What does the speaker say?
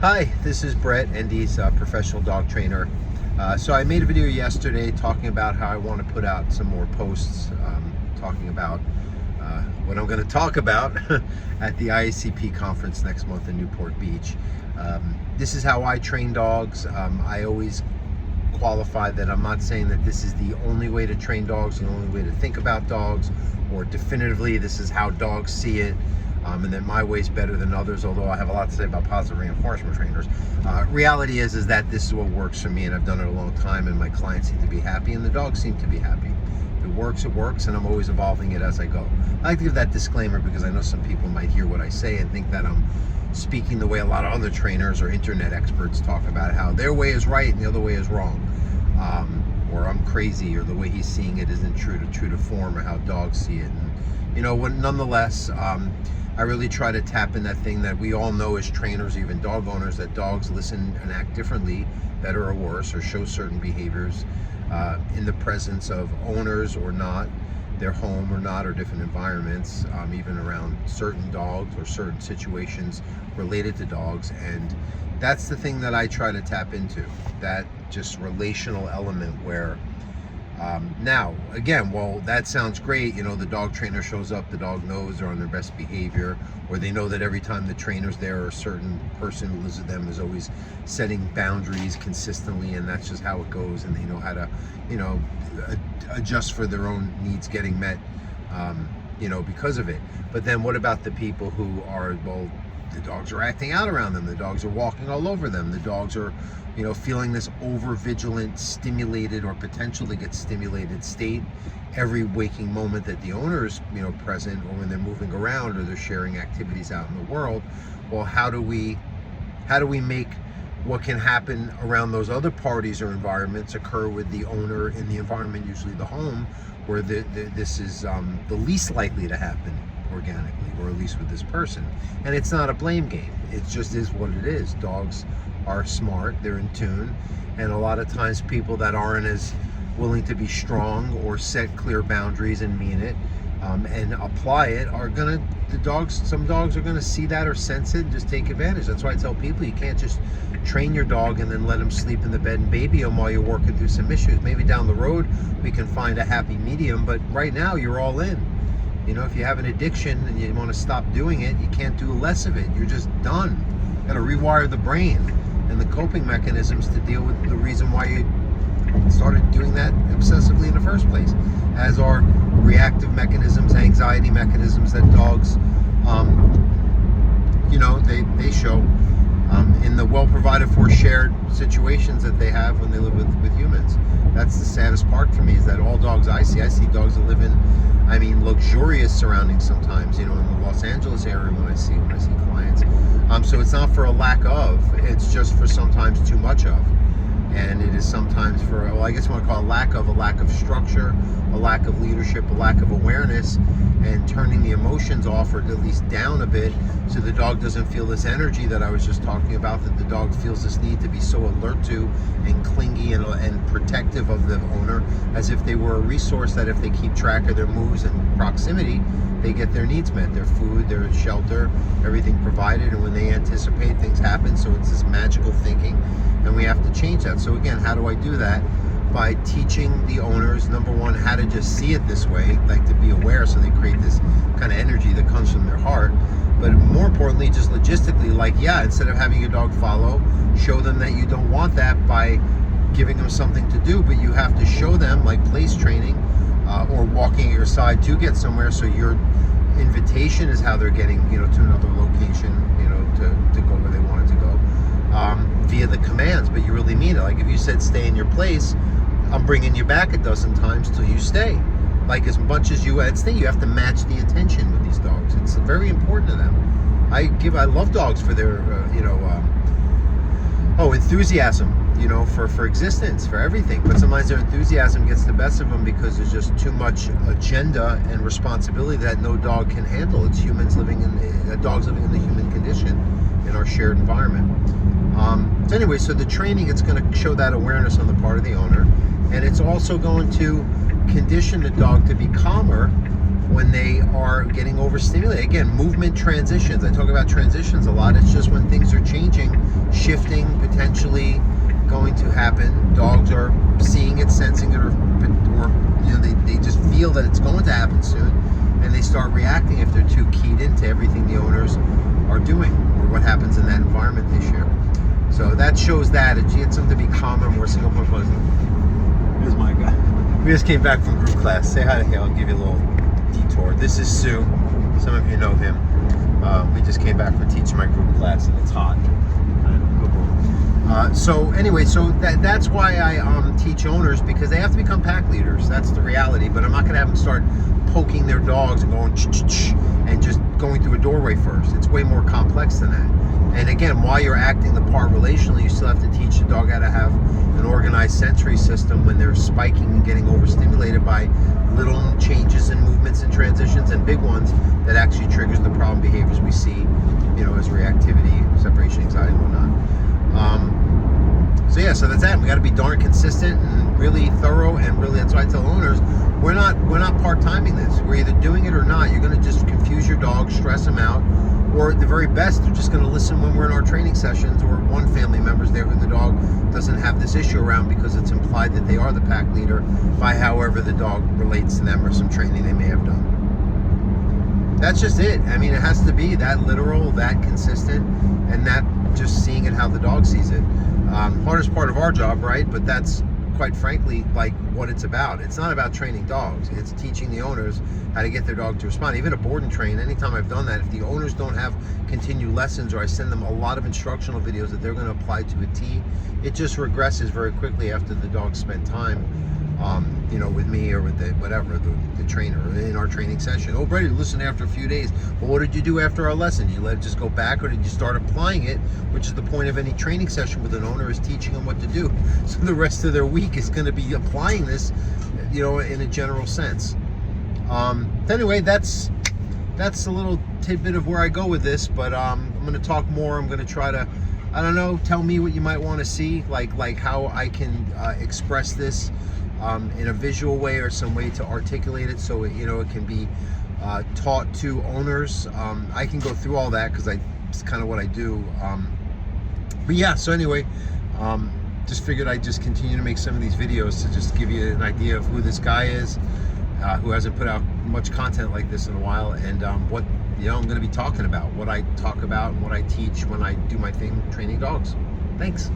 Hi, this is Brett, ND's professional dog trainer. So I made a video yesterday talking about how I want to put out some more posts talking about what I'm going to talk about at the IACP conference next month in Newport Beach. This is how I train dogs. I always qualify that I'm not saying that this is the only way to train dogs, the only way to think about dogs, or definitively this is how dogs see it. And that my way is better than others, although I have a lot to say about positive reinforcement trainers. Reality is that this is what works for me, and I've done it a long time, and my clients seem to be happy, and the dogs seem to be happy. If it works, and I'm always evolving it as I go. I like to give that disclaimer because I know some people might hear what I say and think that I'm speaking the way a lot of other trainers or internet experts talk about how their way is right and the other way is wrong. Or I'm crazy, or the way he's seeing it isn't true to form, or how dogs see it. And nonetheless, I really try to tap in that thing that we all know as trainers, even dog owners, that dogs listen and act differently, better or worse, or show certain behaviors in the presence of owners or not, their home or not, or different environments, even around certain dogs or certain situations related to dogs. And that's the thing that I try to tap into, that just relational element where now, again, well, that sounds great. The dog trainer shows up, the dog knows they're on their best behavior, or they know that every time the trainer's there, a certain person who lives with them is always setting boundaries consistently, and that's just how it goes, and they know how to, adjust for their own needs getting met, because of it. But then what about the people who are, well, the dogs are acting out around them, the dogs are walking all over them, the dogs are feeling this over vigilant, stimulated, or potential to get stimulated state every waking moment that the owner is present, or when they're moving around or they're sharing activities out in the world. Well, how do we make what can happen around those other parties or environments occur with the owner in the environment, usually the home, where this is the least likely to happen organically, or at least with this person? And it's not a blame game, it just is what it is. Dogs are smart, they're in tune, and a lot of times people that aren't as willing to be strong or set clear boundaries and mean it and apply it some dogs are gonna see that or sense it and just take advantage. That's why I tell people you can't just train your dog and then let him sleep in the bed and baby him while you're working through some issues. Maybe down the road we can find a happy medium, but right now you're all in. If you have an addiction and you want to stop doing it, you can't do less of it. You're just done. You gotta rewire the brain and the coping mechanisms to deal with the reason why you started doing that obsessively in the first place, as are reactive mechanisms, anxiety mechanisms that dogs, they show in the well provided for shared situations that they have when they live with humans. That's the saddest part for me, is that all dogs I see dogs that live in, luxurious surroundings sometimes, in the Los Angeles area when I see clients. So it's not for a lack of, it's just for sometimes too much of. And it is sometimes for, I guess you want to call it a lack of structure, a lack of leadership, a lack of awareness, and turning the emotions off, or at least down a bit, so the dog doesn't feel this energy that I was just talking about, that the dog feels this need to be so alert to and clingy and protective of the owner, as if they were a resource that if they keep track of their moves and proximity, they get their needs met, their food, their shelter, everything provided, and when they anticipate, things happen. So it's this magical thinking, and we have to change that. So again, how do I do that? By teaching the owners, number one, how to just see it this way, like to be aware, so they create this kind of energy that comes from their heart. But more importantly, just logistically, instead of having your dog follow, show them that you don't want that by giving them something to do, but you have to show them, like place training, or walking at your side to get somewhere. So your invitation is how they're getting, to another location, to go where they wanted to go, via the commands. But you really mean it. Like if you said stay in your place, I'm bringing you back a dozen times till you stay. Like as much as you add stay, you have to match the attention with these dogs. It's very important to them. I love dogs for their enthusiasm, for existence, for everything. But sometimes their enthusiasm gets the best of them because there's just too much agenda and responsibility that no dog can handle. It's dogs living in the human condition in our shared environment. So anyway, so the training, it's going to show that awareness on the part of the owner, and it's also going to condition the dog to be calmer when they are getting overstimulated. Again, movement transitions. I talk about transitions a lot. It's just when things are changing, shifting, potentially going to happen. Dogs are seeing it, sensing it, or they just feel that it's going to happen soon, and they start reacting if they're too keyed into everything the owners are doing or what happens in that environment they share. So that shows that it's something to be calmer, more single point pleasant. Here's my guy. We just came back from group class. Say hi to him. I'll give you a little detour. This is Sue. Some of you know him. We just came back from teaching my group class, and it's hot. So anyway, that's why I teach owners, because they have to become pack leaders. That's the reality. But I'm not going to have them start poking their dogs and going and just going through a doorway first. It's way more complex than that. And again, while you're acting the part relationally, you still have to teach the dog how to have an organized sensory system when they're spiking and getting overstimulated by little changes in movements and transitions, and big ones that actually triggers the problem behaviors we see, as reactivity, separation anxiety, and whatnot. So that's that. We got to be darn consistent and really thorough, and really that's why I tell owners, we're not part-timing this. We're either doing it or not. You're going to just confuse your dog, stress them out, or at the very best, they're just going to listen when we're in our training sessions, or one family member's there who the dog doesn't have this issue around, because it's implied that they are the pack leader by however the dog relates to them or some training they may have done. That's just it. I mean, it has to be that literal, that consistent, and that just seeing it how the dog sees it. Hardest part of our job, right? But that's quite frankly like what it's about. It's not about training dogs. It's teaching the owners how to get their dog to respond. Even a board and train, anytime I've done that, if the owners don't have continued lessons, or I send them a lot of instructional videos that they're going to apply to a T, it just regresses very quickly after the dog spent time with me or with the trainer in our training session. Oh, Brady, listen, after a few days, well, what did you do after our lesson? Did you let it just go back, or did you start applying it? Which is the point of any training session with an owner, is teaching them what to do. So the rest of their week is going to be applying this, in a general sense. Anyway, that's a little tidbit of where I go with this, but I'm going to talk more. I'm going to try to, I don't know, tell me what you might want to see, like how I can express this in a visual way, or some way to articulate it so it can be taught to owners. I can go through all that because it's kind of what I do. But yeah, so anyway, just figured I'd just continue to make some of these videos to just give you an idea of who this guy is, who hasn't put out much content like this in a while, and what I'm going to be talking about, what I talk about and what I teach when I do my thing training dogs. Thanks.